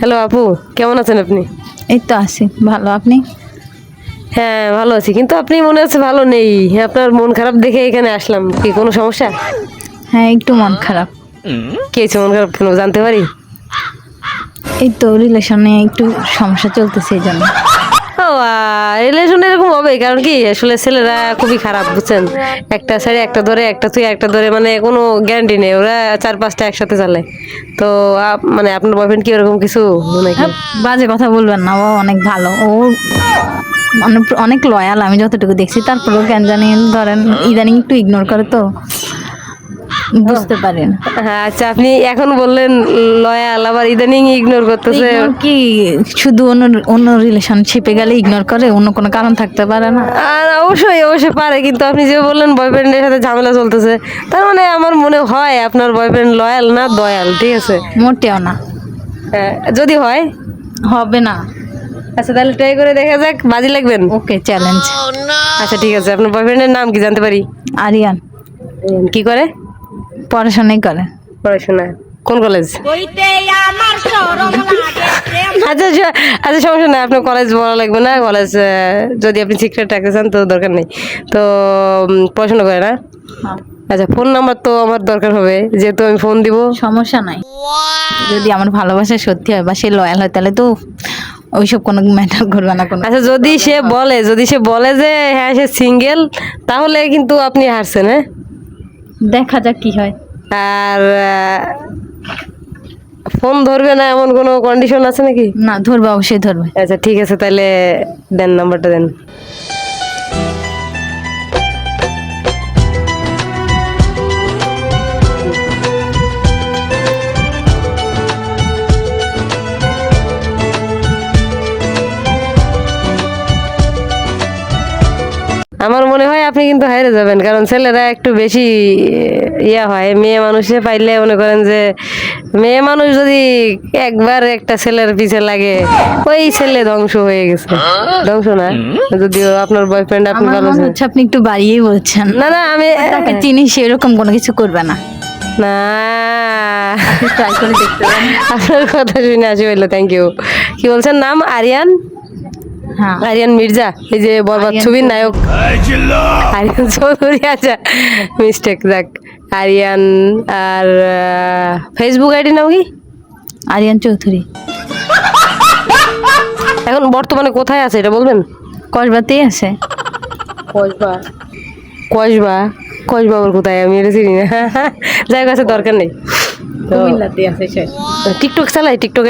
Hello আপু, কেমন আছেন আপনি? এই তো আছি ভালো। আপনি? হ্যাঁ ভালো আছি, কিন্তু আপনি মনে হচ্ছে ভালো নেই। আপনার মন খারাপ দেখে এখানে আসলাম। কি কোনো সমস্যা? হ্যাঁ, একটু মন খারাপ। কি হয়েছে, মন খারাপ কেন জানতে পারি? এই তো রিলেশনে একটু সমস্যা চলতেছে এই জন্য। ও রিলেশন এরকম হবে, কারণ কি আসলে ছেলেরা খুবই খারাপ, বুঝছেন? একটা ছেড়ে একটা ধরে, একটা তুই একটা ধরে, মানে কোনো গ্যারান্টি নেই। ওরা চার পাঁচটা একসাথে চালায়। তো মানে আপনার বয়ফ্রেন্ড কি এরকম কিছু নাকি? হ্যাঁ, বাজে কথা বলবেন না, ও অনেক ভালো। ও মানে অনেক লয়াল, আমি যতটুকু দেখছি। তারপরেও কেন জানি ধরেন ইদানিং একটু ইগনোর করে, তো বুঝতে পারেন। হ্যাঁ আচ্ছা, আপনি এখন বললেন লয়াল, আবার ইদানিং ইগনোর করতেছে। ইগনোর কি শুধু অন্য অন্য রিলেশনশিপে গেলে ইগনোর করে? অন্য কোনো কারণ থাকতে পারে না? আর অবশ্যই অবশ্যই পারে, কিন্তু আপনি যে বললেন বয়ফ্রেন্ডের সাথে ঝামেলা চলতেছে, তার মানে আমার মনে হয় আপনার বয়ফ্রেন্ড লয়াল না দয়াল, ঠিক আছে? মোটেও না। যদি হয়, হবে না। আচ্ছা তাহলে ট্রাই করে দেখা যাক, বাজি লাগবেন। ওকে, চ্যালেঞ্জ। আচ্ছা ঠিক আছে, আপনার বয়ফ্রেন্ডের নাম কি জানতে পারি? আরিয়ান। কি করে? পড়াশোনাই করে। পড়াশোনা কোন কলেজ? আচ্ছা আচ্ছা, সমস্যা নাই, আপনার কলেজ বলা লাগবে না। কলেজ যদি আপনি সিক্রেট রাখতে চান তো দরকার নেই। তো পড়াশোনা করে না? আচ্ছা, ফোন নাম্বার তো আমার দরকার হবে, যেহেতু আমি ফোন দিব। সমস্যা নাই। যদি আমার ভালোবাসা সত্যি হয় বা সে লয়াল হয়, তাহলে তো ওইসব কোনো ম্যাটার করবে না কোনো। আচ্ছা, যদি সে বলে যে হ্যাঁ সে সিঙ্গেল, তাহলে কিন্তু আপনি হারছেন। হ্যাঁ, দেখা যাক কি হয়। আর ফোন ধরবে না এমন কোনো কন্ডিশন আছে নাকি? না, ধরবে, অবশ্যই ধরবে। আচ্ছা ঠিক আছে, তাহলে দেন, নাম্বারটা দেন। আমার মনে হয় আপনি কিন্তু হারিয়ে যাবেন, কারণ ছেলেরা একটু বেশি ইয়া হয়। মেয়ে মানুষে পাইলে মনে করেন যে, মেয়ে মানুষ যদি একবার একটা ছেলের পিছে লাগে, ওই ছেলে ধ্বংস হয়ে গেছে। ধ্বংস না, যদিও আপনার বয়ফ্রেন্ড আপনি আমার ভালো মনে আছেন। হচ্ছে আপনি একটু বাড়িয়েই বলছেন। না না, আমি তাকে চিনি, সেরকম কোনো কিছু করবে না। না, ট্রাই করে দেখতে পারেন। আপনার কথা শুনে আসি হইলো, থ্যাংক ইউ। কি বলছেন নাম? আরিয়ান? হ্যাঁ, আরিয়ান মির্জা, এই যে বরবাদ আরিয়ান ছবির চৌধুরী। নায়ক। আরিয়ান চৌধুরী, আচ্ছা মিস্টেক, যাক। আরিয়ান। আর ফেসবুক আইডি নাম কি? আরিয়ান চৌধুরী। এখন বর্তমানে কোথায় আছে এটা বলবেন? কসবাতেই আছে। কসবা? কসবা? কসবা আবার কোথায়? আমি এটা চিনি না। জায়গা আছে, দরকার নেই। তো কুমিল্লাতেই আছে সে। টিকটক চালাই, টিকটক